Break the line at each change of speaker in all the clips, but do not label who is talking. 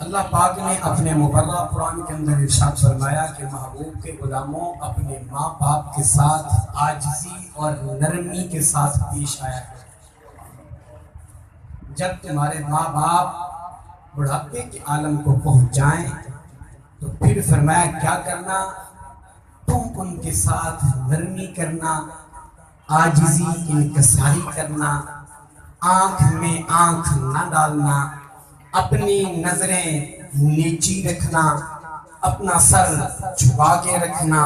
اللہ پاک نے اپنے مقررہ قرآن کے اندر ارشاد فرمایا کہ محبوب کے غلاموں اپنے ماں باپ کے ساتھ عاجزی اور نرمی کے ساتھ پیش آیا کرو۔ جب تمہارے ماں باپ بڑھاپے کے عالم کو پہنچ جائیں تو پھر فرمایا کیا کرنا، تم ان کے ساتھ نرمی کرنا، عاجزی انکساری کرنا، آنکھ میں آنکھ نہ ڈالنا، اپنی نظریں نیچی رکھنا، اپنا سر جھکا کے رکھنا،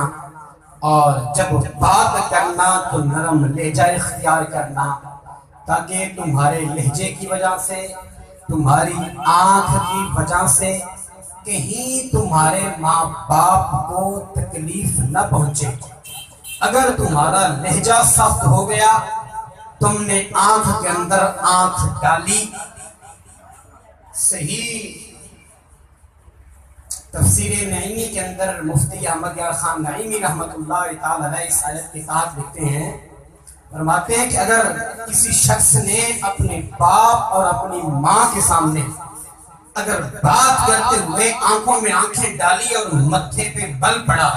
اور جب بات کرنا تو نرم لہجہ اختیار کرنا، تاکہ تمہارے لہجے کی وجہ سے، تمہاری آنکھ کی وجہ سے کہیں تمہارے ماں باپ کو تکلیف نہ پہنچے۔ اگر تمہارا لہجہ سخت ہو گیا، تم نے آنکھ کے اندر آنکھ ڈالی، صحیح تفسیر نعیمی کے اندر مفتی احمد یار خان نعیمی رحمۃ اللہ تعالی علیہ اس آیت کے تحت لکھتے ہیں، فرماتے ہیں کہ اگر کسی شخص نے اپنے باپ اور اپنی ماں کے سامنے اگر بات کرتے ہوئے آنکھوں میں آنکھیں ڈالی اور متھے پہ بل پڑا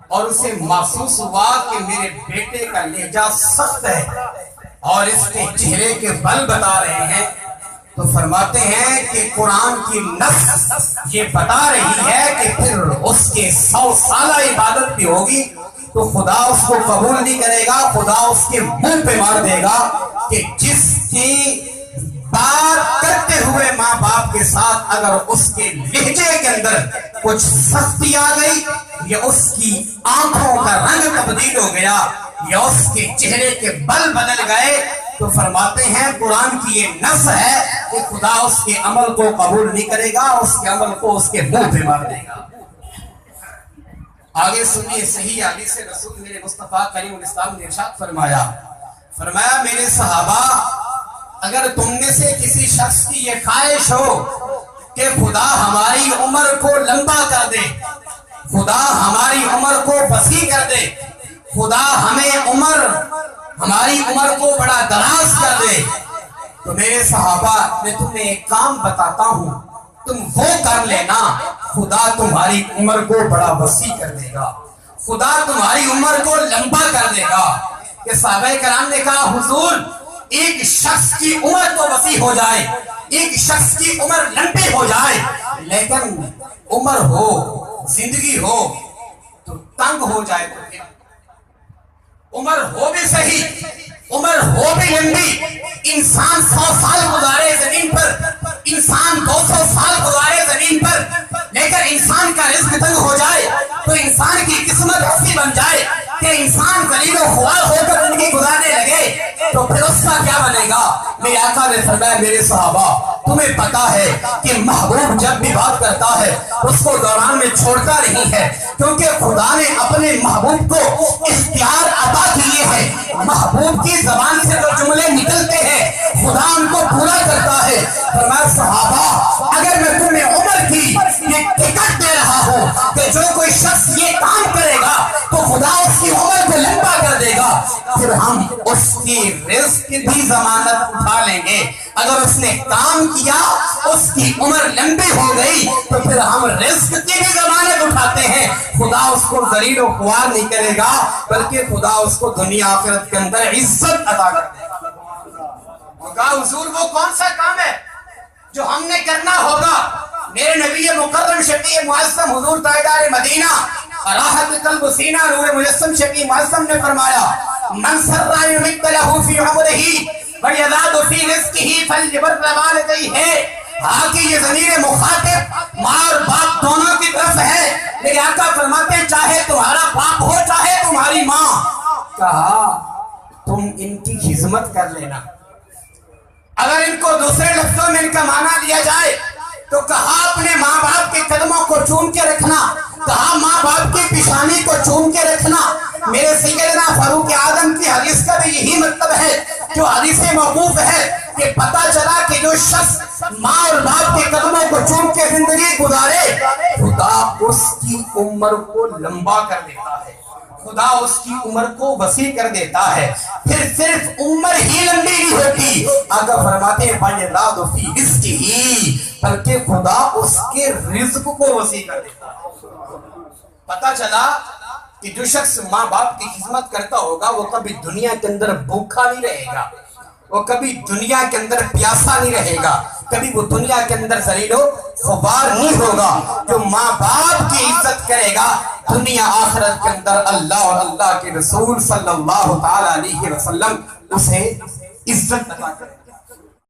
اور اسے محسوس ہوا کہ میرے بیٹے کا لہجہ سخت ہے اور اس کے چہرے کے بل بتا رہے ہیں، تو فرماتے ہیں کہ قرآن کی نص یہ بتا رہی ہے کہ پھر اس کے 100 سالہ عبادت بھی ہوگی تو خدا اس کو قبول نہیں کرے گا، خدا اس کے منہ پہ مار دے گا کہ جس کی بات کرتے ہوئے ماں باپ کے ساتھ اگر اس کے لہجے کے اندر کچھ سختی آ گئی، یا اس کی آنکھوں کا رنگ تبدیل ہو گیا، یا اس کے چہرے کے بل بدل گئے، تو فرماتے ہیں قرآن کی یہ نص ہے کہ خدا اس کے عمل کو قبول نہیں کرے گا، اس کے عمل کو اس کے منہ پہ مار دے گا۔ آگے سنیے صحیح حدیث رسول میرے مصطفیٰ کریم الاسلام نے ارشاد فرمایا میرے صحابہ، اگر تم میں سے کسی شخص کی یہ خواہش ہو کہ خدا ہماری عمر کو لمبا کر دے، خدا ہماری عمر کو وسیع کر دے، خدا ہماری عمر کو بڑا دراز کر دے، تو میرے صحابہ میں تمہیں ایک کام بتاتا ہوں، تم وہ کر لینا، خدا تمہاری عمر کو بڑا وسیع کر دے گا، خدا تمہاری عمر کو لمبا کر دے گا۔ کہ صحابہ کرام نے کہا حضور ایک شخص کی عمر تو وسیع ہو جائے، ایک شخص کی عمر لمبی ہو جائے، لیکن عمر ہو، زندگی ہو تو تنگ ہو جائے، تو پھر عمر ہو بھی صحیح، عمر ہو بھی لمبی، انسان 100 سال گزارے زمین پر، انسان 200 سال گزارے زمین پر، لیکن انسان کا رزق تنگ ہو جائے تو انسان کی قسمت ایسی بن جائے کہ انسان ذلیل و خوار ہو کر زندگی گزارنے لگے، تو پھر اس کا کیا بنے گا؟ میرے آقا نے فرمایا میرے صحابہ تمہیں پتا ہے کہ محبوب جب بھی بات کرتا ہے اس کو دوران میں چھوڑتا نہیں ہے، کیونکہ خدا نے اپنے محبوب کو اختیار عطا کیے ہیں، محبوب کی زبان سے جو جملے نکلتے ہیں خدا ان کو پورا کرتا ہے۔ فرمایا صحابہ اگر میں تمہیں عمر کی یہ ٹکٹ دے رہا ہوں کہ جو کوئی شخص یہ کام کرے گا تو خدا اس کی عمر کو لمبا کر دے گا، پھر ہم اس کی رزق بھی ضمانت اٹھا لیں گے، اگر اس نے کام کیا اس کی عمر لمبی ہو گئی تو پھر ہم رزق کی بھی ضمانت اٹھاتے ہیں، خدا اس کو ذلیل و خوار نہیں کرے گا بلکہ خدا اس کو دنیا آخرت کے اندر عزت عطا کر دے گا۔ کہا حضور وہ کون سا کام ہے جو ہم نے کرنا ہوگا؟ میرے نبی مکرم شفیع معظم حضور تاجدار مدینہ راحت قلب و سینہ نور مجسم شفیع معظم نے فرمایا من سر یمد له فی عمرہ ویزاد فی رزقہ فلیبر والدیہ۔ آگے یہ ضمیر مخاطب ماں اور باپ دونوں کی طرف ہے، میرے آقا فرماتے ہیں چاہے تمہارا باپ ہو چاہے تمہاری ماں، کہا تم ان کی خدمت کر لینا۔ اگر ان کو دوسرے لفظوں میں ان کا معنی لیا جائے تو کہا اپنے ماں باپ کے قدموں کو چوم کے رکھنا، کہا ماں باپ کی پیشانی کو چوم کے رکھنا۔ میرے سیدنا فاروق اعظم کی حدیث کا بھی یہی مطلب ہے جو حدیث موقوف ہے کہ پتہ چلا کہ جو شخص ماں اور باپ کے قدموں کو چوم کے زندگی گزارے خدا اس کی عمر کو لمبا کر دیتا ہے، خدا اس کی عمر کو وسیع کر دیتا ہے۔ پھر صرف عمر ہی لمبی نہیں ہوتی، آقا فرماتے ہیں فَيَزَادُ فِي رِزْقِهِ، بلکہ خدا اس کے رزق کو وسیع کر دیتا ہے۔ پتہ چلا کہ جو شخص ماں باپ کی خدمت کرتا ہوگا وہ کبھی دنیا کے اندر بھوکا نہیں رہے گا، وہ کبھی دنیا کے اندر پیاسا نہیں رہے گا، کبھی وہ دنیا کے اندر ذلیل و خوار نہیں ہوگا۔ جو ماں باپ کی عزت کرے گا دنیا آخرت کے اندر اللہ اور اللہ کے رسول صلی اللہ تعالی علیہ وسلم اسے عزت عطا کرے گا۔